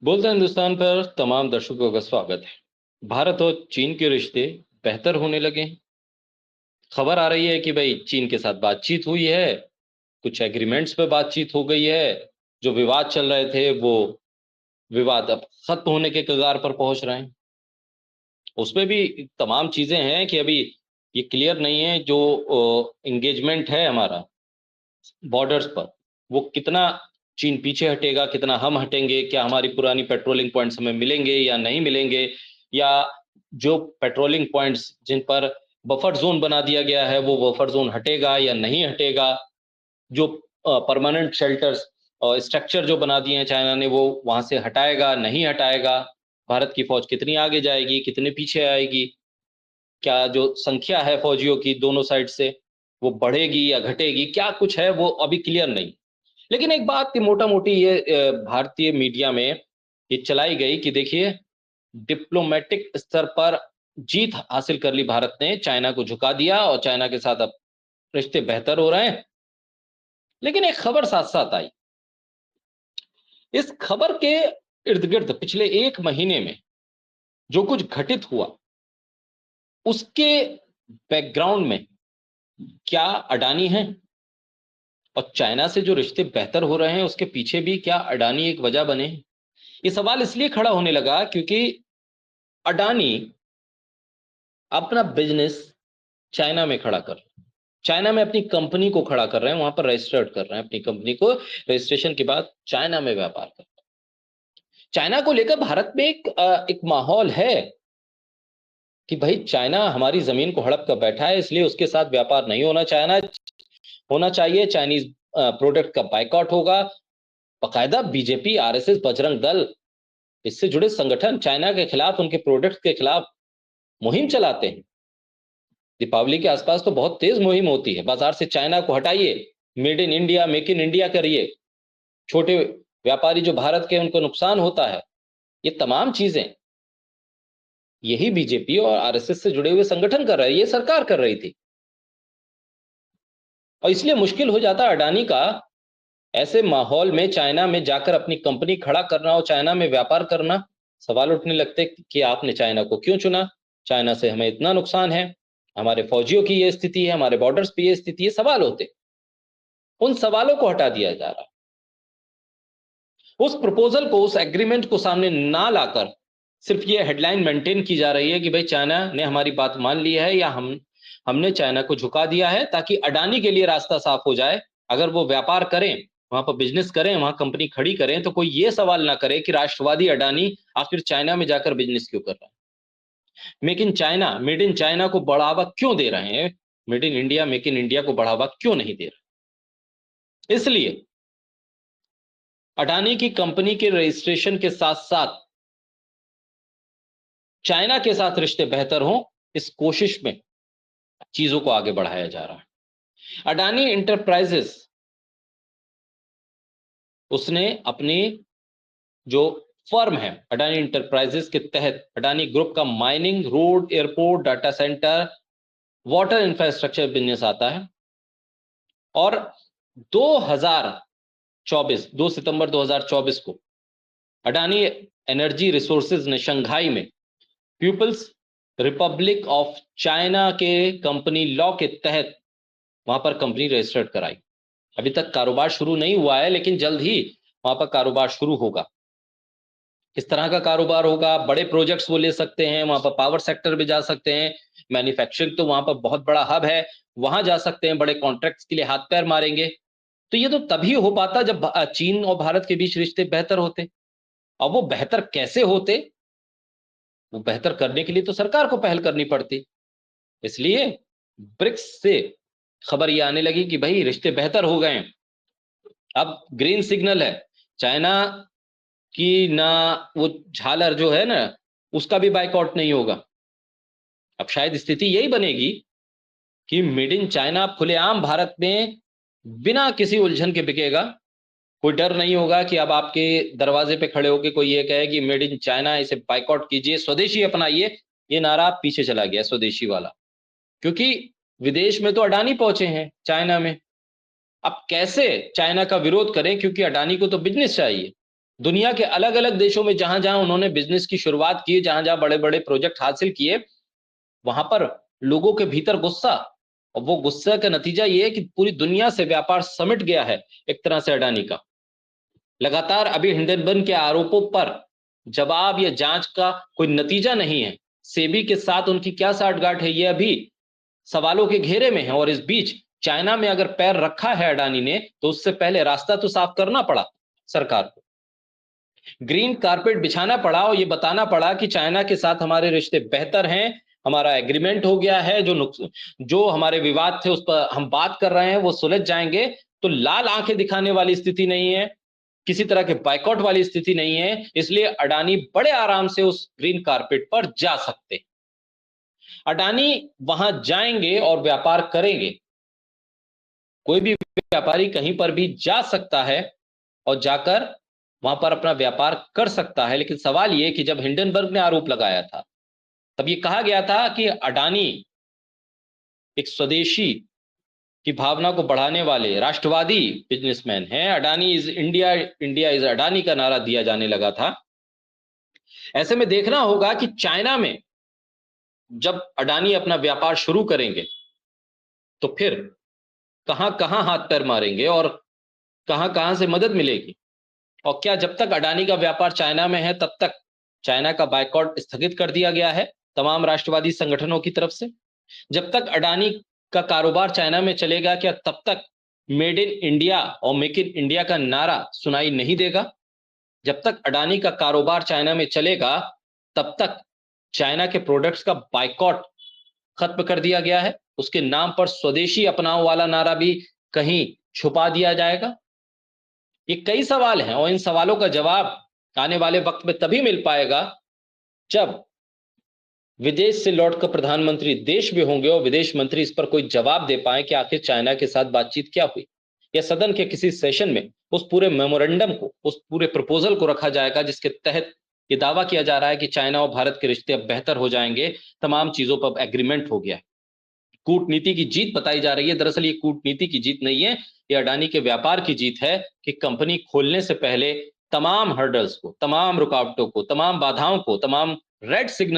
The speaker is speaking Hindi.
बोलते हिंदुस्तान पर तमाम दर्शकों का स्वागत है। भारत और चीन के रिश्ते बेहतर होने लगे हैं। खबर आ रही है कि भाई चीन के साथ बातचीत हुई है, कुछ एग्रीमेंट्स पे बातचीत हो गई है। जो विवाद चल रहे थे वो विवाद अब खत्म होने के कगार पर पहुंच रहे हैं। उसमें भी तमाम चीजें हैं कि अभी ये क्लियर नहीं है जो एंगेजमेंट है हमारा बॉर्डर्स पर, वो कितना चीन पीछे हटेगा, कितना हम हटेंगे, क्या हमारी पुरानी पेट्रोलिंग पॉइंट्स हमें मिलेंगे या नहीं मिलेंगे, या जो पेट्रोलिंग पॉइंट्स जिन पर बफर जोन बना दिया गया है वो बफर जोन हटेगा या नहीं हटेगा। जो परमानेंट शेल्टर्स और स्ट्रक्चर जो बना दिए हैं चाइना ने वो वहां से हटाएगा नहीं हटाएगा। भारत की फौज कितनी आगे जाएगी, कितने पीछे आएगी, क्या जो संख्या है फौजियों की दोनों साइड से वो बढ़ेगी या घटेगी, क्या कुछ है वो अभी क्लियर नहीं। लेकिन एक बात की मोटा मोटी ये भारतीय मीडिया में ये चलाई गई कि देखिए डिप्लोमेटिक स्तर पर जीत हासिल कर ली भारत ने, चाइना को झुका दिया और चाइना के साथ अब रिश्ते बेहतर हो रहे हैं। लेकिन एक खबर साथ साथ आई। इस खबर के इर्द गिर्द पिछले एक महीने में जो कुछ घटित हुआ उसके बैकग्राउंड में क्या अडानी है, और चाइना से जो रिश्ते बेहतर हो रहे हैं उसके पीछे भी क्या अडानी एक वजह बने। ये सवाल इसलिए खड़ा होने लगा क्योंकि अडानी अपना बिजनेस चाइना में खड़ा कर, चाइना में अपनी कंपनी को खड़ा कर रहे हैं, वहां पर रजिस्टर्ड कर रहे हैं अपनी कंपनी को, रजिस्ट्रेशन के बाद चाइना में व्यापार कर रहे हैं। चाइना को लेकर भारत में एक माहौल है कि भाई चाइना हमारी जमीन को हड़प कर बैठा है, इसलिए उसके साथ व्यापार नहीं होना चाहिए, चाइनीज प्रोडक्ट का बाइकआउट होगा। बाकायदा बीजेपी, आरएसएस, बजरंग दल, इससे जुड़े संगठन चाइना के खिलाफ, उनके प्रोडक्ट के खिलाफ मुहिम चलाते हैं। दीपावली के आसपास तो बहुत तेज मुहिम होती है, बाजार से चाइना को हटाइए, made in India, make in India करिए, छोटे व्यापारी जो भारत के उनको नुकसान होता है। ये तमाम चीजें यही बीजेपी और आरएसएस से जुड़े हुए संगठन कर रहे हैं, ये सरकार कर रही थी। और इसलिए मुश्किल हो जाता अडानी का ऐसे माहौल में चाइना में जाकर अपनी कंपनी खड़ा करना और चाइना में व्यापार करना। सवाल उठने लगते कि आपने चाइना को क्यों चुना, चाइना से हमें इतना नुकसान है, हमारे फौजियों की ये स्थिति है, हमारे बॉर्डर्स पे ये स्थिति है। सवाल होते, उन सवालों को हटा दिया जा रहा। उस प्रपोजल को, उस एग्रीमेंट को सामने ना लाकर सिर्फ ये हेडलाइन मेंटेन की जा रही है कि भाई चाइना ने हमारी बात मान ली है या हमने चाइना को झुका दिया है, ताकि अडानी के लिए रास्ता साफ हो जाए। अगर वो व्यापार करें, वहां पर बिजनेस करें, वहां कंपनी खड़ी करें, तो कोई ये सवाल ना करे कि राष्ट्रवादी अडानी आखिर चाइना में जाकर बिजनेस क्यों कर रहा है। Make in China, made in China को बढ़ावा क्यों दे रहे हैं, made in India, make in India को बढ़ावा क्यों नहीं दे रहे। इसलिए अडानी की कंपनी के रजिस्ट्रेशन के साथ साथ चाइना के साथ रिश्ते बेहतर हों, इस कोशिश में चीजों को आगे बढ़ाया जा रहा है। अडानी इंटरप्राइजेस, उसने अपनी जो फर्म है अडानी इंटरप्राइजेस के तहत अडानी ग्रुप का mining, road, airport, data centre, water infrastructure business आता है। और 2024 2 सितंबर 2024 को अडानी एनर्जी रिसोर्सेज ने शंघाई में पीपल्स रिपब्लिक ऑफ चाइना के कंपनी लॉ के तहत वहां पर कंपनी रजिस्टर्ड कराई। अभी तक कारोबार शुरू नहीं हुआ है, लेकिन जल्द ही वहां पर कारोबार शुरू होगा। किस तरह का कारोबार होगा, बड़े प्रोजेक्ट्स वो ले सकते हैं, वहां पर पावर सेक्टर भी जा सकते हैं, मैन्युफैक्चरिंग तो वहां पर बहुत बड़ा हब है, वहां जा सकते हैं, बड़े कॉन्ट्रैक्ट्स के लिए हाथ पैर मारेंगे। तो ये तो तभी हो पाता जब चीन और भारत के बीच रिश्ते बेहतर होते। अब वो बेहतर कैसे होते, वो बेहतर करने के लिए तो सरकार को पहल करनी पड़ती। इसलिए ब्रिक्स से खबर ये आने लगी कि भाई रिश्ते बेहतर हो गए हैं, अब ग्रीन सिग्नल है। चाइना की ना वो झालर जो है ना, उसका भी बाइकआउट नहीं होगा। अब शायद स्थिति यही बनेगी कि मेड इन चाइना खुलेआम भारत में बिना किसी उलझन के बिकेगा। कोई डर नहीं होगा कि अब आपके दरवाजे पे खड़े होकर कोई ये कहे कि मेड इन चाइना, इसे बाइकआउट कीजिए, स्वदेशी अपनाइए। ये नारा पीछे चला गया, स्वदेशी वाला, क्योंकि विदेश में तो अडानी पहुंचे हैं चाइना में। अब कैसे चाइना का विरोध करें, क्योंकि अडानी को तो बिजनेस चाहिए। दुनिया के अलग अलग देशों में जहां जहां उन्होंने बिजनेस की शुरुआत की, जहां जहां बड़े बड़े प्रोजेक्ट हासिल किए, वहां पर लोगों के भीतर गुस्सा, और वो गुस्से का नतीजा ये है कि पूरी दुनिया से व्यापार समिट गया है एक तरह से अडानी का। लगातार अभी हिंडनबर्ग के आरोपों पर जवाब या जांच का कोई नतीजा नहीं है। सेबी के साथ उनकी क्या साठगांठ है, ये अभी सवालों के घेरे में है। और इस बीच चाइना में अगर पैर रखा है अडानी ने, तो उससे पहले रास्ता तो साफ करना पड़ा सरकार को, ग्रीन कारपेट बिछाना पड़ा और ये बताना पड़ा कि चाइना के साथ हमारे रिश्ते बेहतर हैं, हमारा एग्रीमेंट हो गया है, जो हमारे विवाद थे उस पर हम बात कर रहे हैं, वो सुलझ जाएंगे। तो लाल आंखें दिखाने वाली स्थिति नहीं है, किसी तरह के बाइकआउट वाली स्थिति नहीं है, इसलिए अडानी बड़े आराम से उस ग्रीन कारपेट पर जा सकते। अडानी वहां जाएंगे और व्यापार करेंगे। कोई भी व्यापारी कहीं पर भी जा सकता है और जाकर वहां पर अपना व्यापार कर सकता है। लेकिन सवाल यह कि जब हिंडनबर्ग ने आरोप लगाया था, तब ये कहा गया था कि अडानी एक स्वदेशी की भावना को बढ़ाने वाले राष्ट्रवादी बिजनेसमैन हैं। Adani is India, India is Adani का नारा दिया जाने लगा था। ऐसे में देखना होगा कि चाइना में जब अडानी अपना व्यापार शुरू करेंगे, तो फिर कहां कहां हाथ पैर मारेंगे और कहां कहां से मदद मिलेगी। और क्या जब तक अडानी का व्यापार चाइना में है, तब तक चाइना का बायकॉट स्थगित कर दिया गया है तमाम राष्ट्रवादी संगठनों की तरफ से? जब तक अडानी का कारोबार चाइना में चलेगा, क्या तब तक मेड इन इंडिया और मेक इन इंडिया का नारा सुनाई नहीं देगा? जब तक अडानी का कारोबार चाइना में चलेगा, तब तक चाइना के प्रोडक्ट्स का बायकॉट खत्म कर दिया गया है, उसके नाम पर स्वदेशी अपनाओ वाला नारा भी कहीं छुपा दिया जाएगा। ये कई सवाल हैं और इन सवालों का जवाब आने वाले वक्त में तभी मिल पाएगा जब विदेश से लौटकर प्रधानमंत्री देश में होंगे और विदेश मंत्री इस पर कोई जवाब दे पाए कि आखिर चाइना के साथ बातचीत क्या हुई, या सदन के किसी सेशन में उस पूरे मेमोरेंडम को, उस पूरे प्रपोजल को रखा जाएगा जिसके तहत ये दावा किया जा रहा है कि चाइना और भारत के रिश्ते अब बेहतर हो जाएंगे, तमाम चीजों पर एग्रीमेंट हो गया है। कूटनीति की जीत बताई जा रही है। दरअसल ये कूटनीति की जीत नहीं है, ये अडानी के व्यापार की जीत है कि कंपनी खोलने से पहले तमाम हर्डल्स को, तमाम रुकावटों को, तमाम बाधाओं को, तमाम रेड सिग्नल